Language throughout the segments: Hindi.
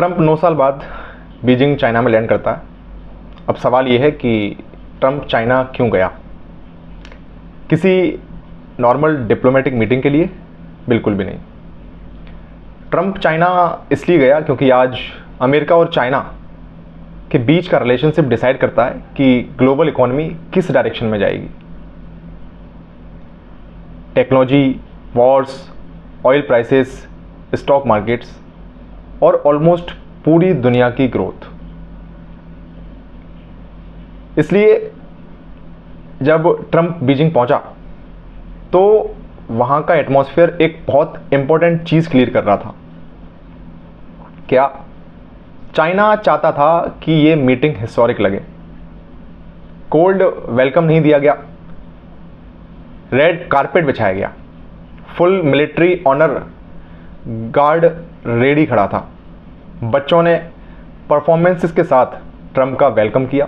ट्रंप 9 साल बाद बीजिंग चाइना में लैंड करता है। अब सवाल ये है कि ट्रंप चाइना क्यों गया? किसी नॉर्मल डिप्लोमेटिक मीटिंग के लिए? बिल्कुल भी नहीं। ट्रंप चाइना इसलिए गया क्योंकि आज अमेरिका और चाइना के बीच का रिलेशनशिप डिसाइड करता है कि ग्लोबल इकोनॉमी किस डायरेक्शन में जाएगी। Technology, Wars, oil prices, stock markets और ऑलमोस्ट पूरी दुनिया की ग्रोथ। इसलिए जब ट्रंप बीजिंग पहुंचा तो वहां का एटमॉस्फेयर एक बहुत इंपॉर्टेंट चीज क्लियर कर रहा था। क्या? चाइना चाहता था कि ये मीटिंग हिस्टोरिक लगे। कोल्ड वेलकम नहीं दिया गया, रेड कारपेट बिछाया गया, full military honour guard ready खड़ा था। बच्चों ने परफॉर्मेंसेस के साथ ट्रंप का वेलकम किया।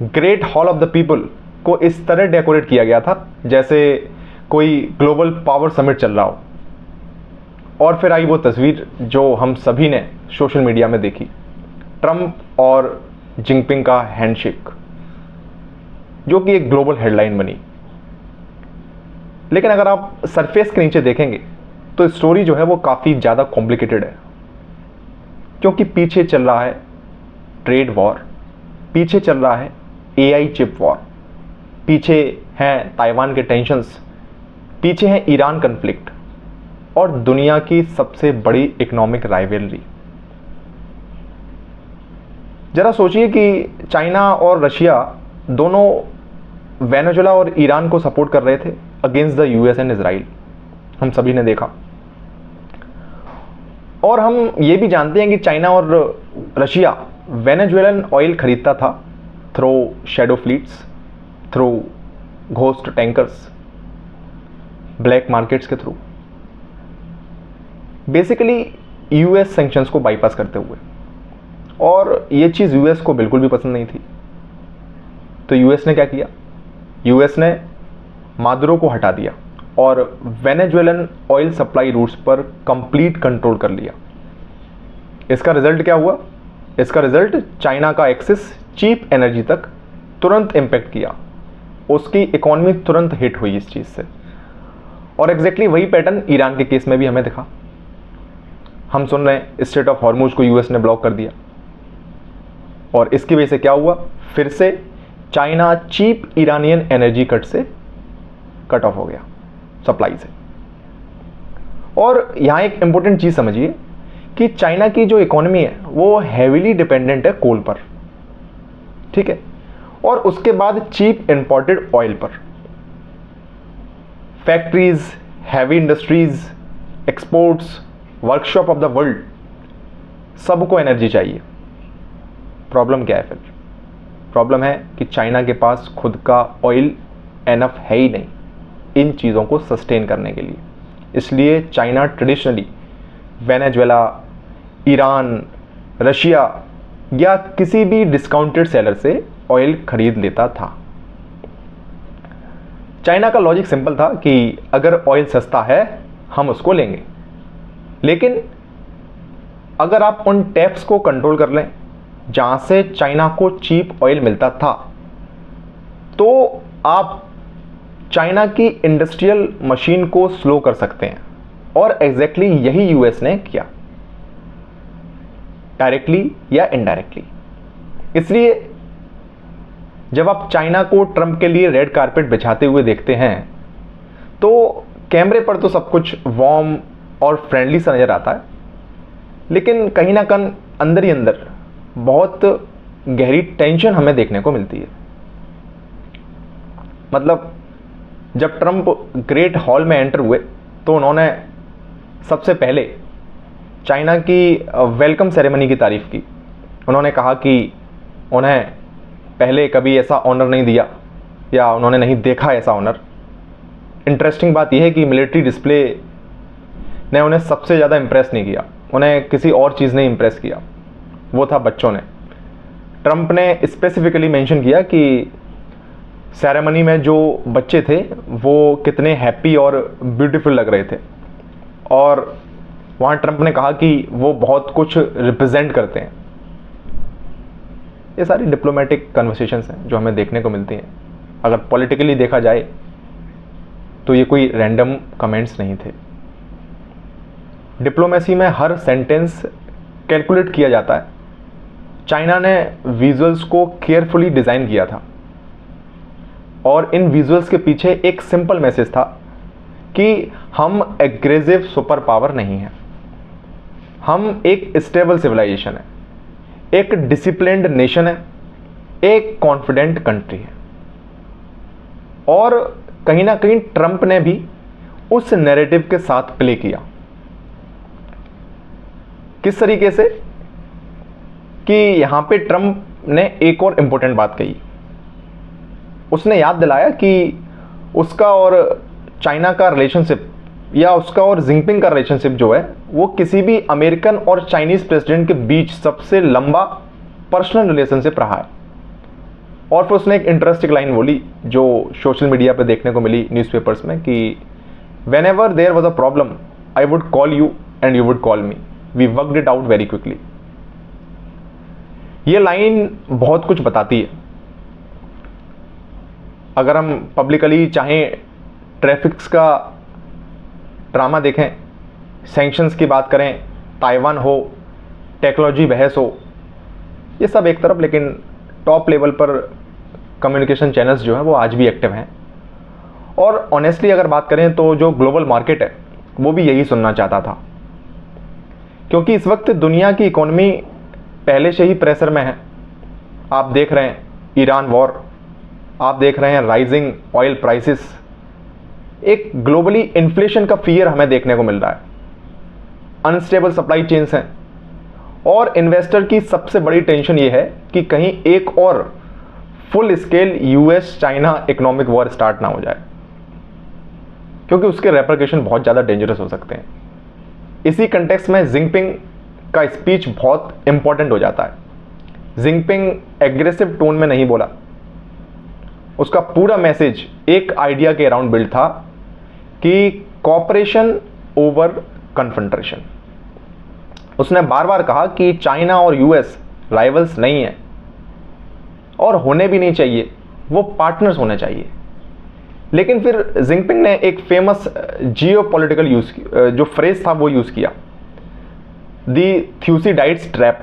Great hall of the people को इस तरह डेकोरेट किया गया था जैसे कोई ग्लोबल पावर समिट चल रहा हो। और फिर आई वो तस्वीर जो हम सभी ने सोशल मीडिया में देखी, ट्रंप और जिनपिंग का हैंडशेक, जो कि एक ग्लोबल हेडलाइन बनी। लेकिन अगर आप सरफेस के नीचे देखेंगे तो स्टोरी जो है वो काफ़ी ज़्यादा कॉम्प्लिकेटेड है, क्योंकि पीछे चल रहा है ट्रेड वॉर, पीछे चल रहा है एआई चिप वॉर, पीछे हैं ताइवान के टेंशंस, पीछे है ईरान कन्फ्लिक्ट और दुनिया की सबसे बड़ी इकोनॉमिक राइवलरी। जरा सोचिए कि चाइना और रशिया दोनों वेनेजुएला और ईरान को सपोर्ट कर रहे थे against the US and Israel. हम सभी ने देखा। और हम ये भी जानते हैं कि चाइना और रशिया वेनेजुएलन ऑयल खरीदता था through shadow fleets, through ghost tankers, black markets के थ्रू, बेसिकली यूएस सैंक्शंस को बाईपास करते हुए। और ये चीज़ यूएस को बिल्कुल भी पसंद नहीं थी। तो यूएस ने क्या किया? यूएस ने मादुरो को हटा दिया और वेनेजुएलन ऑयल सप्लाई रूट्स पर कंप्लीट कंट्रोल कर लिया। इसका रिजल्ट क्या हुआ? इसका रिजल्ट चाइना का एक्सेस चीप एनर्जी तक तुरंत इंपैक्ट किया। उसकी इकोनॉमी तुरंत हिट हुई इस चीज़ से। और एग्जैक्टली वही पैटर्न ईरान के केस में भी हमें दिखा। हम सुन रहे हैं स्ट्रेट ऑफ हॉर्मुज को यूएस ने ब्लॉक कर दिया और इसकी वजह से क्या हुआ? फिर से China cheap Iranian energy cut off हो गया सप्लाई से। और यहाँ एक इंपॉर्टेंट चीज़ समझिए कि चाइना की जो इकोनॉमी है वो हैवीली डिपेंडेंट है कोल पर, ठीक है, और उसके बाद चीप इंपोर्टेड ऑयल पर। Factories, heavy industries, exports, workshop of the world, सबको एनर्जी चाहिए। प्रॉब्लम क्या है फिर? प्रॉब्लम है कि चाइना के पास खुद का ऑयल एनफ है ही नहीं इन चीज़ों को सस्टेन करने के लिए। इसलिए China traditionally Venezuela, Iran, Russia या किसी भी डिस्काउंटेड सेलर से ऑयल खरीद लेता था। चाइना का लॉजिक सिंपल था कि अगर ऑयल सस्ता है हम उसको लेंगे, लेकिन अगर आप उन टैप्स को कंट्रोल कर लें जहां से चाइना को चीप ऑयल मिलता था, तो आप चाइना की इंडस्ट्रियल मशीन को स्लो कर सकते हैं। और एग्जैक्टली यही यूएस ने किया, डायरेक्टली या इनडायरेक्टली। इसलिए जब आप चाइना को ट्रंप के लिए रेड कारपेट बिछाते हुए देखते हैं तो कैमरे पर तो सब कुछ वार्म और फ्रेंडली सा नज़र आता है, लेकिन कहीं ना कहीं अंदर ही अंदर बहुत गहरी टेंशन हमें देखने को मिलती है। मतलब जब ट्रंप ग्रेट हॉल में एंटर हुए तो उन्होंने सबसे पहले चाइना की वेलकम सेरेमनी की तारीफ़ की। उन्होंने कहा कि उन्हें पहले कभी ऐसा ऑनर नहीं दिया या उन्होंने नहीं देखा ऐसा ऑनर। इंटरेस्टिंग बात यह है कि मिलिट्री डिस्प्ले ने उन्हें सबसे ज़्यादा इम्प्रेस नहीं किया, उन्हें किसी और चीज़ ने इम्प्रेस किया, वो था बच्चों ने। ट्रंप ने स्पेसिफिकली मेंशन किया कि सेरेमनी में जो बच्चे थे वो कितने हैप्पी और ब्यूटीफुल लग रहे थे। और वहाँ ट्रंप ने कहा कि वो बहुत कुछ रिप्रेजेंट करते हैं। ये सारी डिप्लोमेटिक कन्वर्सेशंस हैं जो हमें देखने को मिलती हैं। अगर पॉलिटिकली देखा जाए तो ये कोई रैंडम कमेंट्स नहीं थे। डिप्लोमेसी में हर सेंटेंस कैलकुलेट किया जाता है। चाइना ने विजुअल्स को केयरफुली डिज़ाइन किया था और इन विजुअल्स के पीछे एक सिंपल मैसेज था कि हम एग्रेसिव सुपर पावर नहीं हैं, हम एक स्टेबल सिविलाइजेशन है, एक डिसिप्लिन्ड नेशन है, एक कॉन्फिडेंट कंट्री है। और कहीं ना कहीं ट्रंप ने भी उस नैरेटिव के साथ प्ले किया। किस तरीके से कि यहां पे ट्रंप ने एक और इंपॉर्टेंट बात कही। उसने याद दिलाया कि उसका और चाइना का रिलेशनशिप या उसका और जिनपिंग का रिलेशनशिप जो है वो किसी भी अमेरिकन और चाइनीज प्रेसिडेंट के बीच सबसे लंबा पर्सनल रिलेशनशिप रहा है। और फिर उसने एक इंटरेस्टिंग लाइन बोली जो सोशल मीडिया पे देखने को मिली, न्यूज़पेपर्स में, कि whenever there was a problem I would call you and you would call me, we worked it out very quickly. ये लाइन बहुत कुछ बताती है। अगर हम पब्लिकली चाहें ट्रैफिक्स का ड्रामा देखें, सैंक्शंस की बात करें, ताइवान हो, टेक्नोलॉजी बहस हो, ये सब एक तरफ, लेकिन टॉप लेवल पर कम्युनिकेशन चैनल्स जो हैं वो आज भी एक्टिव हैं। और ऑनेस्टली अगर बात करें तो जो ग्लोबल मार्केट है वो भी यही सुनना चाहता था, क्योंकि इस वक्त दुनिया की इकोनॉमी पहले से ही प्रेशर में है। आप देख रहे हैं ईरान वॉर, आप देख रहे हैं राइजिंग ऑयल प्राइसेस, एक ग्लोबली इन्फ्लेशन का फियर हमें देखने को मिल रहा है, अनस्टेबल सप्लाई चेन्स हैं, और इन्वेस्टर की सबसे बड़ी टेंशन ये है कि कहीं एक और full scale US China economic war start ना हो जाए, क्योंकि उसके रेपरकेशन बहुत ज़्यादा डेंजरस हो सकते हैं। इसी कंटेक्स्ट में जिनपिंग का स्पीच बहुत इंपॉर्टेंट हो जाता है। जिनपिंग एग्रेसिव टोन में नहीं बोला, उसका पूरा मैसेज एक आइडिया के अराउंड बिल्ड था कि कॉपरेशन ओवर कन्फ्रंटेशन। उसने बार बार कहा कि चाइना और यूएस राइवल्स नहीं है और होने भी नहीं चाहिए, वो पार्टनर्स होने चाहिए। लेकिन फिर जिनपिंग ने एक फेमस जियोपॉलिटिकल जो फ्रेज था वो यूज़ किया, दी थ्यूसिडाइड्स ट्रैप।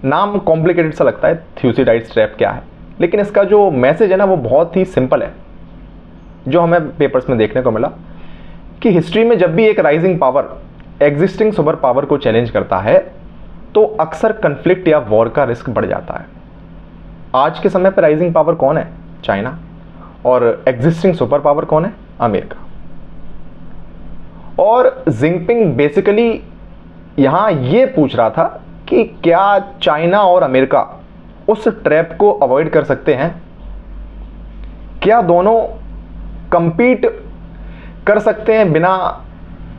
नाम कॉम्प्लिकेटेड सा लगता है, थ्यूसिडाइड्स ट्रैप क्या है, लेकिन इसका जो मैसेज है ना वो बहुत ही सिंपल है, जो हमें पेपर्स में देखने को मिला कि हिस्ट्री में जब भी एक rising power existing super power को चैलेंज करता है तो अक्सर कन्फ्लिक्ट या वॉर का रिस्क बढ़ जाता है। आज के समय पर राइजिंग पावर कौन है? चाइना। और एग्जिस्टिंग सुपर पावर कौन है? अमेरिका। और जिनपिंग बेसिकली यहां ये पूछ रहा था कि क्या चाइना और अमेरिका उस ट्रैप को अवॉइड कर सकते हैं? क्या दोनों कंपीट कर सकते हैं बिना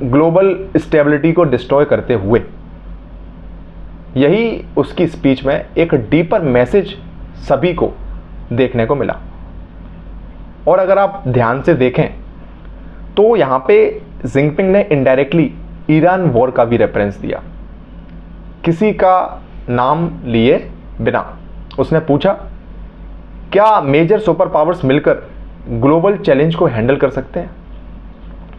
ग्लोबल स्टेबिलिटी को डिस्ट्रॉय करते हुए? यही उसकी स्पीच में एक डीपर मैसेज सभी को देखने को मिला। और अगर आप ध्यान से देखें तो यहां पे जिनपिंग ने इनडायरेक्टली ईरान वॉर का भी रेफरेंस दिया, किसी का नाम लिए बिना। उसने पूछा क्या मेजर सुपर पावर्स मिलकर ग्लोबल चैलेंज को हैंडल कर सकते हैं?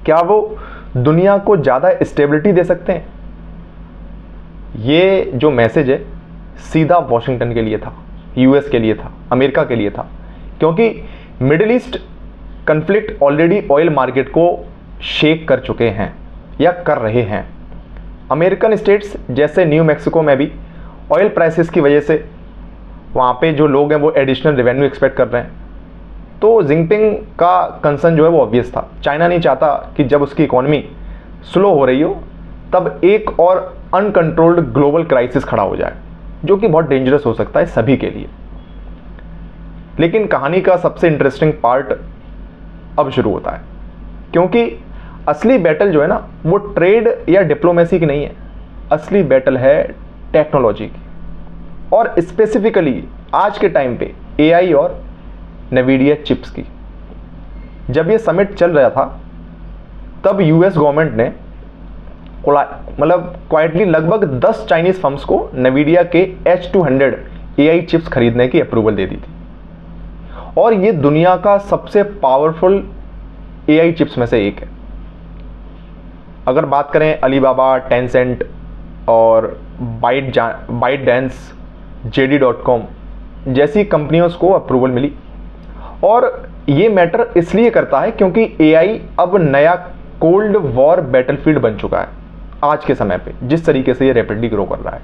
क्या वो दुनिया को ज़्यादा स्टेबिलिटी दे सकते हैं? ये जो मैसेज है सीधा वॉशिंगटन के लिए था, यूएस के लिए था, अमेरिका के लिए था, क्योंकि middle east conflict already oil market को शेक कर चुके हैं या कर रहे हैं। अमेरिकन स्टेट्स जैसे न्यू मैक्सिको में भी ऑयल प्राइसेस की वजह से वहाँ पे जो लोग हैं वो एडिशनल रेवेन्यू एक्सपेक्ट कर रहे हैं। तो जिनपिंग का कंसर्न जो है वो ऑब्वियस था। चाइना नहीं चाहता कि जब उसकी इकोनॉमी स्लो हो रही हो तब एक और अनकंट्रोल्ड ग्लोबल क्राइसिस खड़ा हो जाए, जो कि बहुत डेंजरस हो सकता है सभी के लिए। लेकिन कहानी का सबसे इंटरेस्टिंग पार्ट अब शुरू होता है, क्योंकि असली बैटल जो है ना वो ट्रेड या डिप्लोमेसी की नहीं है, असली बैटल है टेक्नोलॉजी की, और स्पेसिफिकली आज के टाइम पे एआई और नेविडिया चिप्स की। जब ये समिट चल रहा था तब यूएस गवर्नमेंट ने मतलब क्वाइटली लगभग 10 चाइनीज फर्म्स को NVIDIA के H200 AI चिप्स खरीदने की अप्रूवल दे दी थी। और ये दुनिया का सबसे पावरफुल AI चिप्स में से एक है। अगर बात करें अलीबाबा, टेंसेंट और बाइटडांस, JD.com जैसी कंपनियों को अप्रूवल मिली। और ये मैटर इसलिए करता है क्योंकि AI अब नया कोल्ड वॉर बैटलफील्ड बन चुका है आज के समय पे। जिस तरीके से ये रैपिडली ग्रो कर रहा है,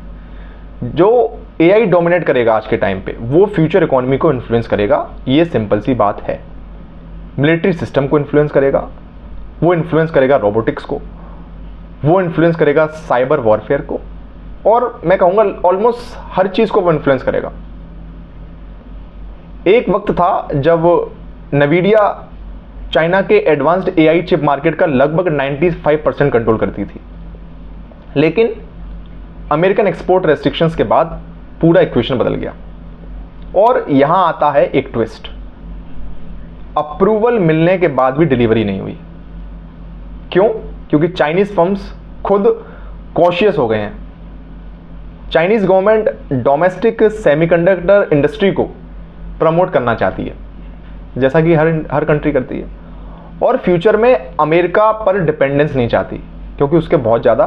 जो AI डोमिनेट करेगा आज के टाइम पे, वो फ्यूचर इकोनॉमी को इन्फ्लुएंस करेगा। ये सिंपल सी बात है। मिलिट्री सिस्टम को इन्फ्लुएंस करेगा, वो इन्फ्लुएंस करेगा रोबोटिक्स को, वो इन्फ्लुएंस करेगा साइबर वॉरफेयर को, और मैं कहूँगा ऑलमोस्ट हर चीज़ को वो इन्फ्लुएंस करेगा। एक वक्त था जब NVIDIA चाइना के एडवांस्ड AI चिप मार्केट का लगभग 95% कंट्रोल करती थी, लेकिन अमेरिकन एक्सपोर्ट रेस्ट्रिक्शंस के बाद पूरा इक्वेशन बदल गया। और यहां आता है एक ट्विस्ट। अप्रूवल मिलने के बाद भी डिलीवरी नहीं हुई। क्यों? क्योंकि चाइनीज फर्म्स खुद कॉशियस हो गए हैं। Chinese government domestic semiconductor industry को प्रमोट करना चाहती है, जैसा कि हर कंट्री करती है, और फ्यूचर में अमेरिका पर डिपेंडेंस नहीं चाहती, क्योंकि उसके बहुत ज़्यादा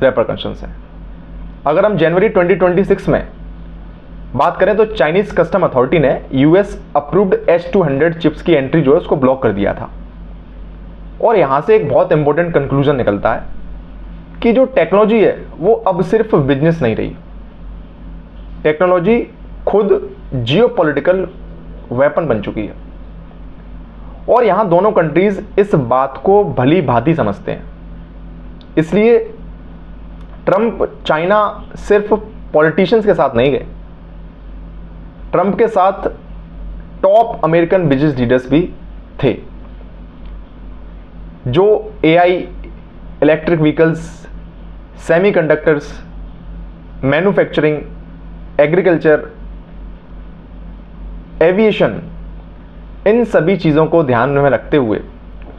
रेपरकशंस हैं। अगर हम जनवरी 2026 में बात करें तो चाइनीज कस्टम अथॉरिटी ने US अप्रूव्ड H200 चिप्स की एंट्री जो है उसको ब्लॉक कर दिया था। और यहां से एक बहुत इंपॉर्टेंट कंक्लूजन निकलता है कि जो टेक्नोलॉजी है वो अब सिर्फ बिजनेस नहीं रही। टेक्नोलॉजी खुद जियोपॉलिटिकल वेपन बन चुकी है। और यहां दोनों कंट्रीज इस बात को भली भांति समझते हैं। इसलिए ट्रंप चाइना सिर्फ पॉलिटिशियंस के साथ नहीं गए, ट्रंप के साथ टॉप अमेरिकन बिजनेस लीडर्स भी थे, जो AI, electric vehicles, semiconductors, manufacturing, agriculture, aviation, इन सभी चीज़ों को ध्यान में रखते हुए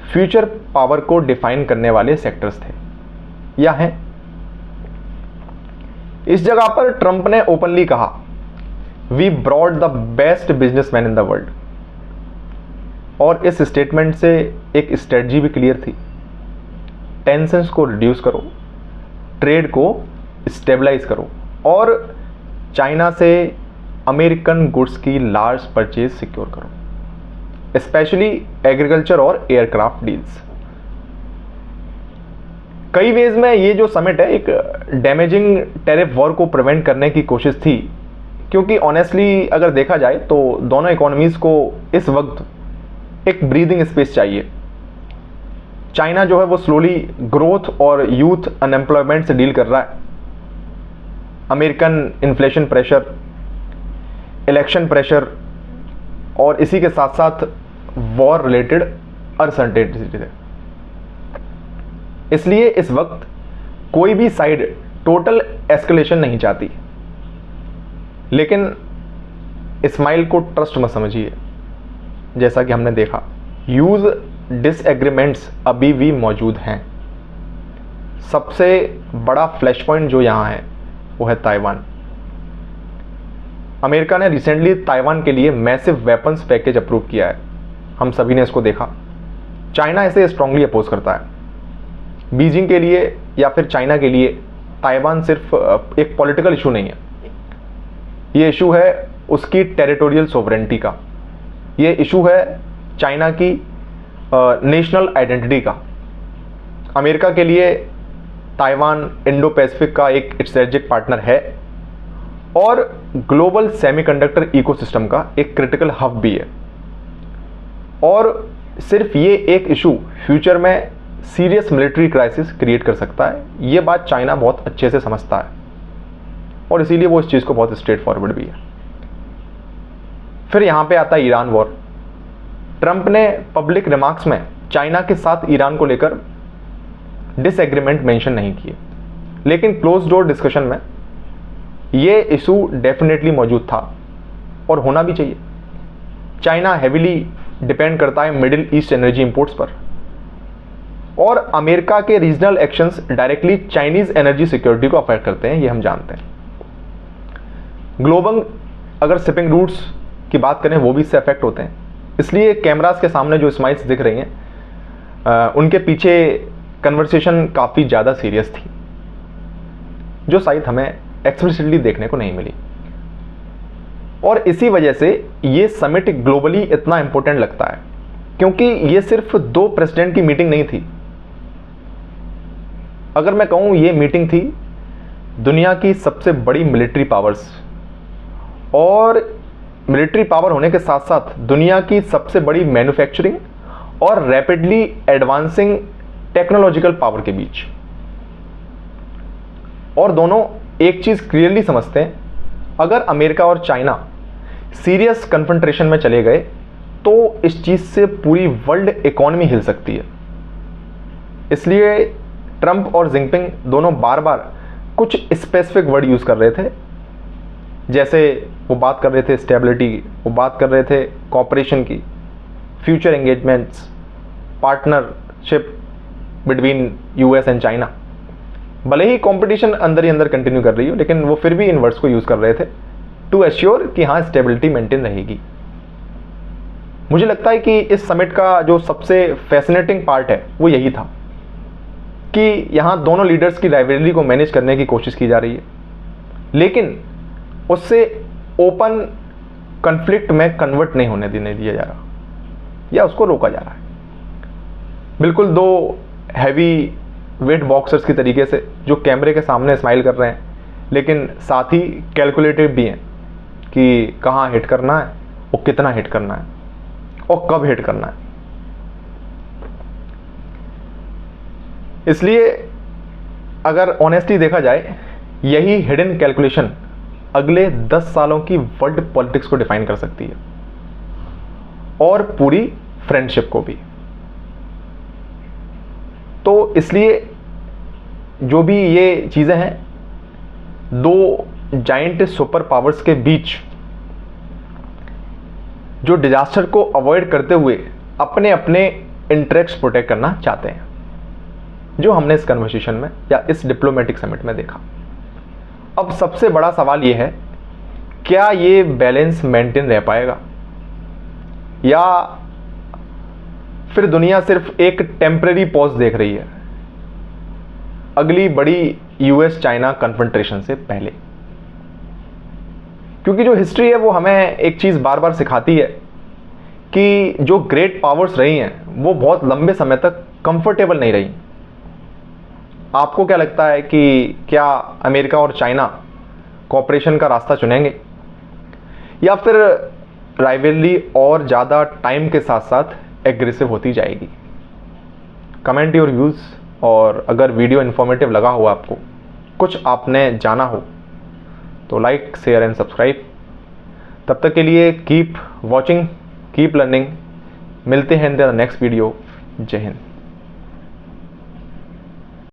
फ्यूचर पावर को डिफाइन करने वाले सेक्टर्स थे या हैं। इस जगह पर ट्रंप ने ओपनली कहा, we brought the best businessman in the world. और इस स्टेटमेंट से एक स्ट्रेटजी भी क्लियर थी। टेंशन्स को रिड्यूस करो, ट्रेड को स्टेबलाइज करो, और चाइना से अमेरिकन गुड्स की लार्ज परचेज सिक्योर करो, स्पेशली एग्रीकल्चर और एयरक्राफ्ट डील्स। कई वेज में ये जो समिट है एक डैमेजिंग टैरिफ वॉर को प्रिवेंट करने की कोशिश थी, क्योंकि ऑनेस्टली अगर देखा जाए तो दोनों इकोनॉमीज को इस वक्त एक ब्रीदिंग स्पेस चाहिए। चाइना जो है वो स्लोली ग्रोथ और यूथ अनएम्प्लॉयमेंट से डील कर रहा है। American inflation pressure, election pressure, और इसी के साथ साथ वॉर रिलेटेड अनसर्टेनिटी है। इसलिए इस वक्त कोई भी साइड टोटल एस्केलेशन नहीं चाहती। लेकिन इस्माइल को ट्रस्ट मत समझिए। जैसा कि हमने देखा, यूज डिसएग्रीमेंट्स अभी भी मौजूद हैं। सबसे बड़ा फ्लैश पॉइंट जो यहाँ है वो है ताइवान। अमेरिका ने रिसेंटली ताइवान के लिए मैसिव वेपन्स पैकेज अप्रूव किया है। हम सभी ने इसको देखा। चाइना इसे स्ट्रांगली अपोज करता है। बीजिंग के लिए या फिर चाइना के लिए ताइवान सिर्फ एक पॉलिटिकल इशू नहीं है, ये इशू है उसकी टेरिटोरियल सोवरेनिटी का, ये इशू है चाइना की नेशनल आइडेंटिटी का। अमेरिका के लिए ताइवान इंडो पैसिफिक का एक स्ट्रेटेजिक पार्टनर है और ग्लोबल सेमीकंडक्टर इकोसिस्टम का एक क्रिटिकल हब भी है। और सिर्फ ये एक इशू फ्यूचर में सीरियस मिलिट्री क्राइसिस क्रिएट कर सकता है। ये बात चाइना बहुत अच्छे से समझता है और इसीलिए वो इस चीज़ को बहुत स्ट्रेट फॉरवर्ड भी है। फिर यहाँ पे आता है ईरान वॉर। ट्रंप ने पब्लिक रिमार्क्स में चाइना के साथ ईरान को लेकर डिसएग्रीमेंट मेंशन नहीं किए, लेकिन क्लोज डोर डिस्कशन में ये इशू डेफिनेटली मौजूद था और होना भी चाहिए। चाइना हेविली डिपेंड करता है मिडिल ईस्ट एनर्जी इंपोर्ट्स पर और अमेरिका के regional actions directly Chinese energy security को अफेक्ट करते हैं, ये हम जानते हैं। ग्लोबल अगर शिपिंग रूट्स की बात करें वो भी इससे अफेक्ट होते हैं। इसलिए कैमरास के सामने जो स्माइल्स दिख रही हैं उनके पीछे कन्वर्सेशन काफ़ी ज़्यादा सीरियस थी, जो शायद हमें एक्सप्लिसिटली देखने को नहीं मिली। और इसी वजह से ये समिट ग्लोबली इतना इंपॉर्टेंट लगता है, क्योंकि ये सिर्फ दो प्रेसिडेंट की मीटिंग नहीं थी। अगर मैं कहूँ ये मीटिंग थी दुनिया की सबसे बड़ी मिलिट्री पावर्स, और मिलिट्री पावर होने के साथ साथ दुनिया की सबसे बड़ी मैन्युफैक्चरिंग और रैपिडली एडवांसिंग टेक्नोलॉजिकल पावर के बीच। और दोनों एक चीज़ क्लियरली समझते हैं, अगर अमेरिका और चाइना सीरियस कन्फ्रंटेशन में चले गए तो इस चीज़ से पूरी वर्ल्ड इकोनॉमी हिल सकती है। इसलिए ट्रंप और जिनपिंग दोनों बार बार कुछ स्पेसिफिक वर्ड यूज़ कर रहे थे, जैसे वो बात कर रहे थे स्टेबिलिटी की, वो बात कर रहे थे कॉपरेशन की, future engagements, partnership between US and China. भले ही कंपटीशन अंदर ही अंदर कंटिन्यू कर रही हो, लेकिन वो फिर भी इन वर्ड्स को यूज़ कर रहे थे टू एश्योर कि हाँ स्टेबिलिटी मेंटेन रहेगी। मुझे लगता है कि इस समिट का जो सबसे फैसिनेटिंग पार्ट है वो यही था कि यहाँ दोनों लीडर्स की राइवलरी को मैनेज करने की कोशिश की जा रही है, लेकिन उससे ओपन कन्फ्लिक्ट में कन्वर्ट नहीं होने दिया जा रहा या उसको रोका जा रहा है। बिल्कुल दो हैवी वेट बॉक्सर्स की तरीके से जो कैमरे के सामने स्माइल कर रहे हैं, लेकिन साथ ही कैलकुलेटेड भी हैं कि कहाँ हिट करना है और कितना हिट करना है और कब हिट करना है। इसलिए अगर ऑनेस्टली देखा जाए, यही हिडन कैलकुलेशन अगले 10 सालों की वर्ल्ड पॉलिटिक्स को डिफाइन कर सकती है और पूरी फ्रेंडशिप को भी। तो इसलिए जो भी ये चीज़ें हैं, दो जाइंट सुपर पावर्स के बीच जो डिजास्टर को अवॉइड करते हुए अपने अपने इंटरेस्ट प्रोटेक्ट करना चाहते हैं, जो हमने इस कन्वर्सेशन में या इस डिप्लोमेटिक समिट में देखा। अब सबसे बड़ा सवाल ये है, क्या ये बैलेंस मेंटेन रह पाएगा या फिर दुनिया सिर्फ एक टेम्परेरी पॉज देख रही है अगली बड़ी यूएस चाइना कन्फ्रंटेशन से पहले। क्योंकि जो हिस्ट्री है वो हमें एक चीज़ बार बार सिखाती है कि जो ग्रेट पावर्स रही हैं वो बहुत लंबे समय तक कंफर्टेबल नहीं रही। आपको क्या लगता है कि क्या अमेरिका और चाइना कोऑपरेशन का रास्ता चुनेंगे या फिर राइवलरी और ज़्यादा टाइम के साथ साथ एग्रेसिव होती जाएगी? कमेंट योर व्यूज़, और अगर वीडियो इन्फॉर्मेटिव लगा हो, आपको कुछ आपने जाना हो, तो लाइक शेयर एंड सब्सक्राइब। तब तक के लिए कीप वॉचिंग, कीप लर्निंग। मिलते हैं इन द नेक्स्ट वीडियो। जय हिंद।